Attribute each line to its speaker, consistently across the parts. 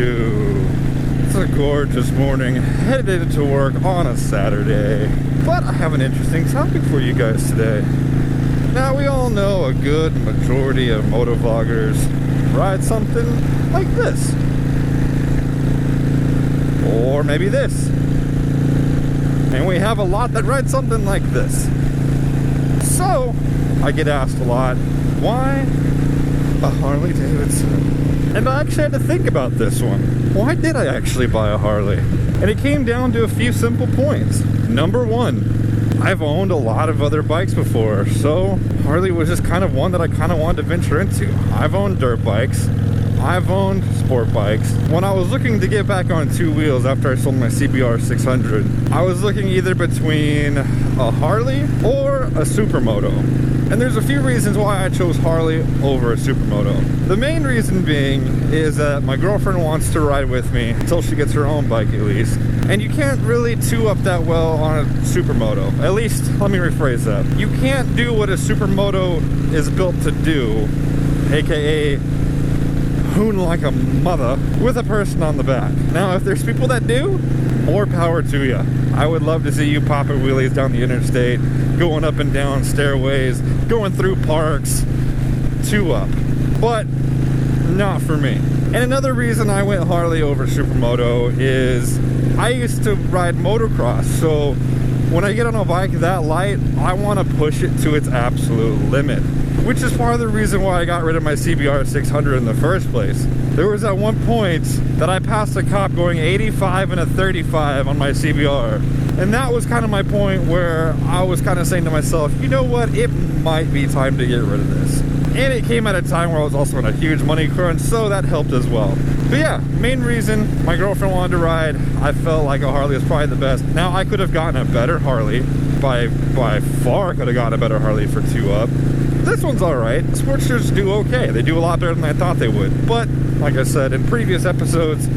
Speaker 1: 22. It's a gorgeous morning, headed to work on a Saturday. But I have an interesting topic for you guys today. Now, we all know a good majority of motovloggers ride something like this. Or maybe this. And we have a lot that ride something like this. So, I get asked a lot, why a Harley-Davidson? And I actually had to think about this one. Why did I actually buy a Harley? And it came down to a few simple points. Number one, I've owned a lot of other bikes before, so Harley was just kind of one that I kind of wanted to venture into. I've owned dirt bikes. I've owned sport bikes. When I was looking to get back on two wheels after I sold my CBR 600, I was looking either between a Harley or a Supermoto. And there's a few reasons why I chose Harley over a Supermoto. The main reason being is that my girlfriend wants to ride with me until she gets her own bike at least. And you can't really two up that well on a Supermoto. At least, let me rephrase that. You can't do what a Supermoto is built to do, aka hoon like a mother with a person on the back. Now, if there's people that do, more power to you. I would love to see you popping wheelies down the interstate, going up and down stairways, going through parks, two up. But not for me. And another reason I went Harley over Supermoto is I used to ride motocross, so when I get on a bike that light, I want to push it to its absolute limit. Which is part of the reason why I got rid of my CBR 600 in the first place. There was at one point that I passed a cop going 85 and a 35 on my CBR. And that was kind of my point where I was kind of saying to myself, you know what, it might be time to get rid of this. And it came at a time where I was also in a huge money crunch, so that helped as well. But yeah, main reason, my girlfriend wanted to ride. I felt like a Harley was probably the best. Now, I could have gotten a better Harley. By far could have gotten a better Harley for two up. This one's alright. Sportsters do okay. They do a lot better than I thought they would. But, like I said in previous episodes,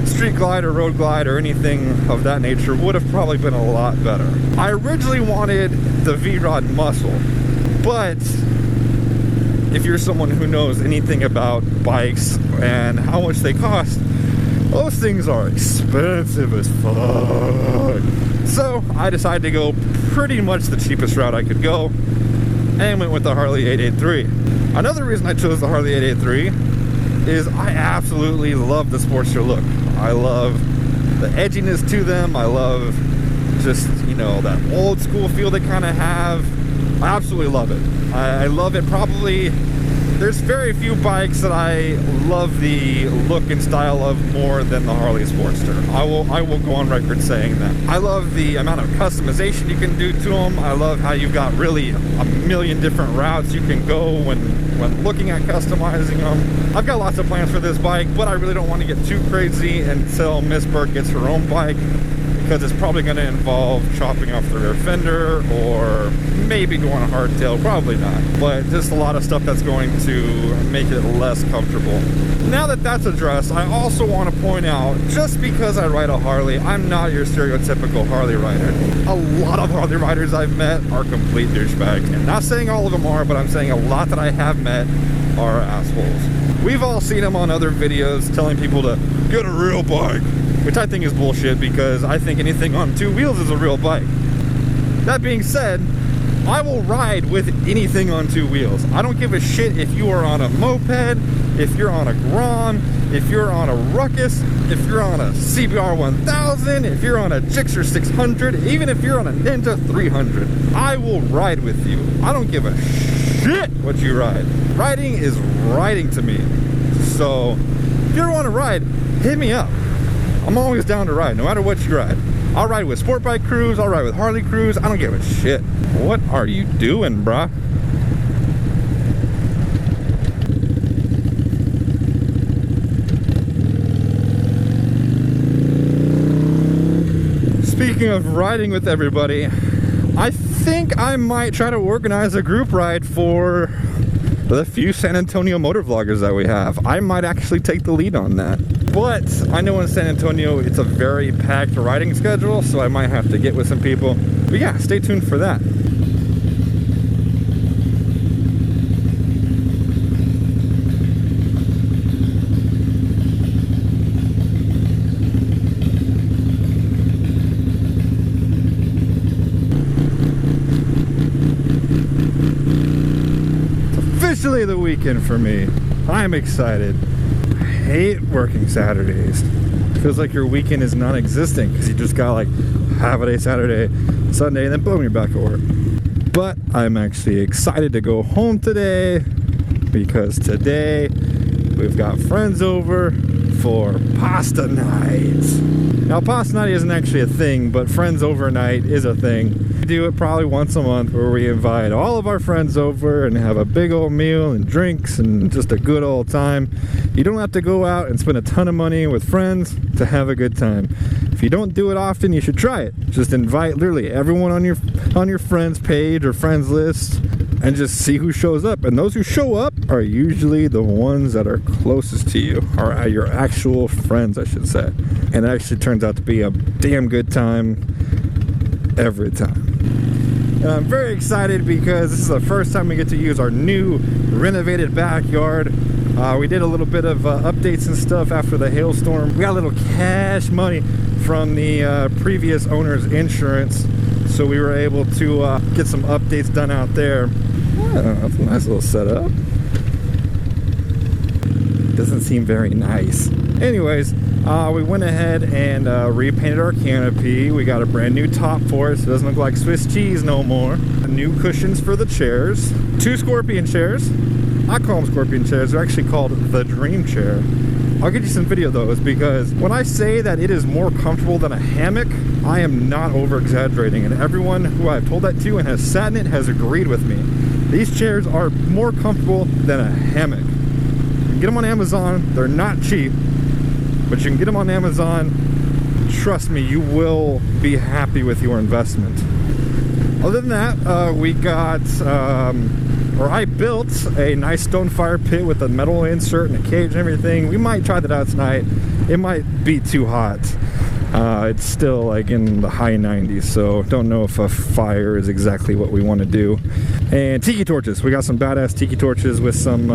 Speaker 1: Street Glide or Road Glide or anything of that nature would have probably been a lot better. I originally wanted the V-Rod Muscle, but if you're someone who knows anything about bikes and how much they cost, those things are expensive as fuck. So, I decided to go pretty much the cheapest route I could go, and went with the Harley 883. Another reason I chose the Harley 883 is I absolutely love the Sportster look. I love the edginess to them. I love just, you know, that old school feel they kind of have. I absolutely love it. I love it. Probably, there's very few bikes that I love the look and style of more than the Harley Sportster. I will go on record saying that. I love the amount of customization you can do to them. I love how you've got really a million different routes you can go when looking at customizing them. I've got lots of plans for this bike, but I really don't want to get too crazy until Miss Burke gets her own bike, because it's probably going to involve chopping off the rear fender or maybe doing a hardtail, probably not. But just a lot of stuff that's going to make it less comfortable. Now that that's addressed, I also want to point out, just because I ride a Harley, I'm not your stereotypical Harley rider. A lot of Harley riders I've met are complete douchebags. And not saying all of them are, but I'm saying a lot that I have met are assholes. We've all seen them on other videos telling people to get a real bike, which I think is bullshit, because I think anything on two wheels is a real bike. That being said, I will ride with anything on two wheels. I don't give a shit if you are on a moped, if you're on a Grom, if you're on a Ruckus, if you're on a CBR 1000, if you're on a Gixxer 600, even if you're on a Ninja 300. I will ride with you. I don't give a shit what you ride. Riding is riding to me. So, if you ever want to ride, hit me up. I'm always down to ride, no matter what you ride. I'll ride with sport bike crews, I'll ride with Harley crews, I don't give a shit. What are you doing, bruh? Speaking of riding with everybody, I think I might try to organize a group ride for the few San Antonio motovloggers that we have. I might actually take the lead on that. But I know in San Antonio it's a very packed riding schedule, so I might have to get with some people. But yeah, stay tuned for that. finally the weekend for me. I'm excited. I hate working Saturdays. Feels like your weekend is non-existent because you just got like half a day Saturday, Sunday, and then boom, you're back at work. But I'm actually excited to go home today because today we've got friends over for pasta night. Now, pasta night isn't actually a thing, but friends overnight is a thing. We do it probably once a month where we invite all of our friends over and have a big old meal and drinks and just a good old time. You don't have to go out and spend a ton of money with friends to have a good time. If you don't do it often, you should try it. Just invite literally everyone on your friends page or friends list and just see who shows up. And those who show up are usually the ones that are closest to you, or your actual friends, I should say. And it actually turns out to be a damn good time every time. And I'm very excited because this is the first time we get to use our new renovated backyard. We did a little bit of updates and stuff after the hailstorm. We got a little cash money from the previous owner's insurance, so we were able to get some updates done out there. Yeah, that's a nice little setup. Doesn't seem very nice. Anyways, we went ahead and repainted our canopy. We got a brand new top for it, so it doesn't look like Swiss cheese no more. New cushions for the chairs. 2 scorpion chairs. I call them scorpion chairs. They're actually called the Dream Chair. I'll get you some video of those because when I say that it is more comfortable than a hammock, I am not over exaggerating, and everyone who I've told that to and has sat in it has agreed with me. These chairs are more comfortable than a hammock. You can get them on Amazon. They're not cheap, but you can get them on Amazon. Trust me, you will be happy with your investment. Other than that, we got, or I built a nice stone fire pit with a metal insert and a cage and everything. We might try that out tonight. It might be too hot. It's still like in the high 90s, so don't know if a fire is exactly what we want to do. And tiki torches. We got some badass tiki torches with some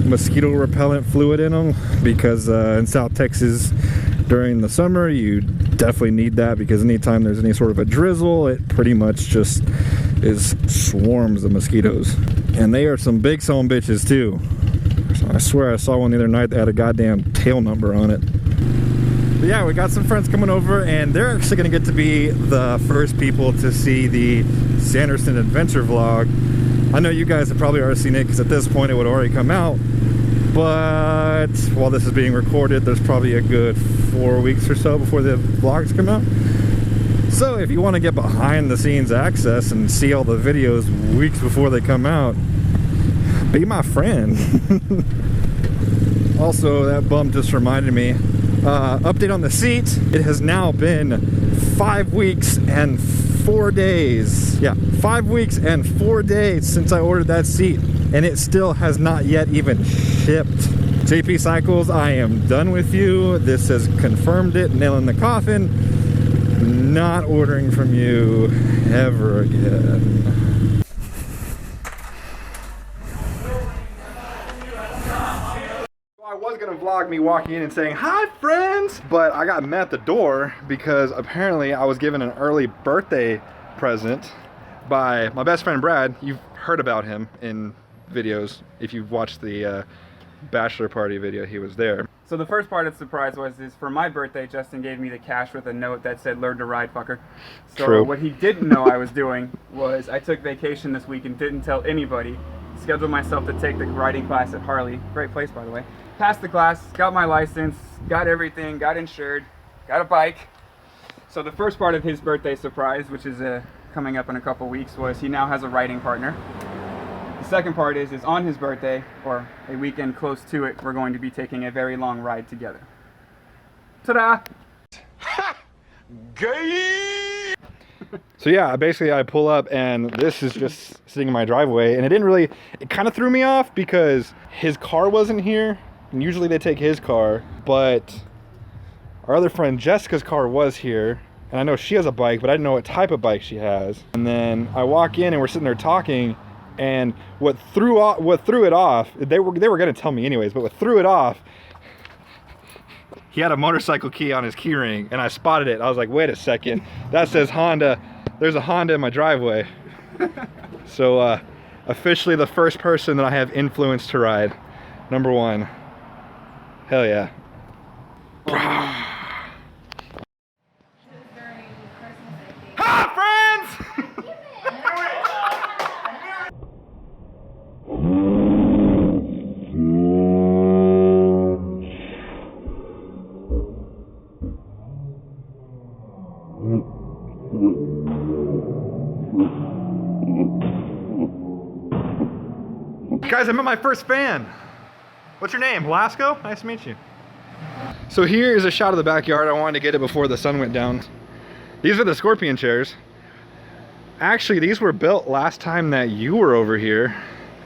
Speaker 1: mosquito repellent fluid in them because in South Texas during the summer you definitely need that because anytime there's any sort of a drizzle, it pretty much just is swarms of mosquitoes. And they are some big son bitches too. I swear I saw one the other night that had a goddamn tail number on it. But yeah, we got some friends coming over, and they're actually going to get to be the first people to see the Sanderson Adventure vlog. I know you guys have probably already seen it because at this point it would already come out. But while this is being recorded, there's probably a good 4 weeks or so before the vlogs come out. So if you want to get behind the scenes access and see all the videos weeks before they come out, be my friend. Also, that bump just reminded me, update on the seat. It has now been 5 weeks and 4 days. Yeah, 5 weeks and 4 days since I ordered that seat, and it still has not yet even shipped. JP Cycles, I am done with you. This has confirmed it, nail in the coffin. Not ordering from you ever again. I was gonna vlog me walking in and saying, "Hi friends," but I got met at the door because apparently I was given an early birthday present by my best friend Brad. You've heard about him in videos. If you've watched the bachelor party video, he was there.
Speaker 2: So the first part of the surprise was for my birthday, Justin gave me the cash with a note that said, "Learn to ride, fucker." So
Speaker 1: True.
Speaker 2: What he didn't know I was doing was I took vacation this week and didn't tell anybody. Scheduled myself to take the riding class at Harley. Great place, by the way. Passed the class, got my license, got everything, got insured, got a bike. So the first part of his birthday surprise, which is coming up in a couple weeks, was he now has a riding partner. The second part is on his birthday, or a weekend close to it, we're going to be taking a very long ride together. Ta-da!
Speaker 1: Ha! Gay! So yeah, basically I pull up and this is just sitting in my driveway, and it kind of threw me off because his car wasn't here, and usually they take his car, but our other friend Jessica's car was here, and I know she has a bike, but I didn't know what type of bike she has. And then I walk in and we're sitting there talking, and what threw it off, they were going to tell me anyways, but what threw it off, he had a motorcycle key on his key ring, and I spotted it. I was like, wait a second, that says Honda. There's a Honda in my driveway. So Officially the first person that I have influenced to ride. Number 1. Hell yeah. Ha, friends! Guys, I met my first fan. What's your name? Lasco? Nice to meet you. So here is a shot of the backyard. I wanted to get it before the sun went down. These are the Scorpion chairs. Actually, these were built last time that you were over here.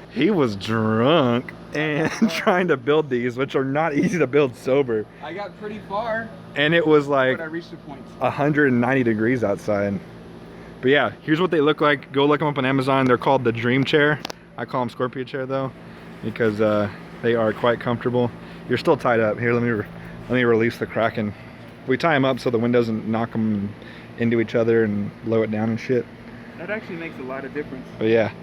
Speaker 1: He was drunk and trying to build these, which are not easy to build sober.
Speaker 2: I got pretty far.
Speaker 1: And it was like
Speaker 2: but I reached a point. 190
Speaker 1: degrees outside. But yeah, here's what they look like. Go look them up on Amazon. They're called the Dream Chair. I call them Scorpion Chair though, because they are quite comfortable. You're still tied up. Here, let me release the Kraken. We tie them up so the wind doesn't knock them into each other and blow it down and shit.
Speaker 2: That actually makes a lot of difference.
Speaker 1: But yeah,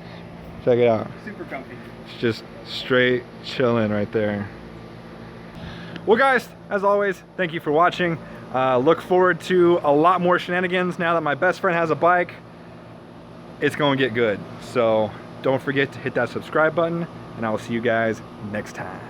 Speaker 1: check it out.
Speaker 2: Super comfy.
Speaker 1: It's just straight chilling right there. Well guys, as always, thank you for watching. Look forward to a lot more shenanigans now that my best friend has a bike. It's gonna get good. So don't forget to hit that subscribe button, and I will see you guys next time.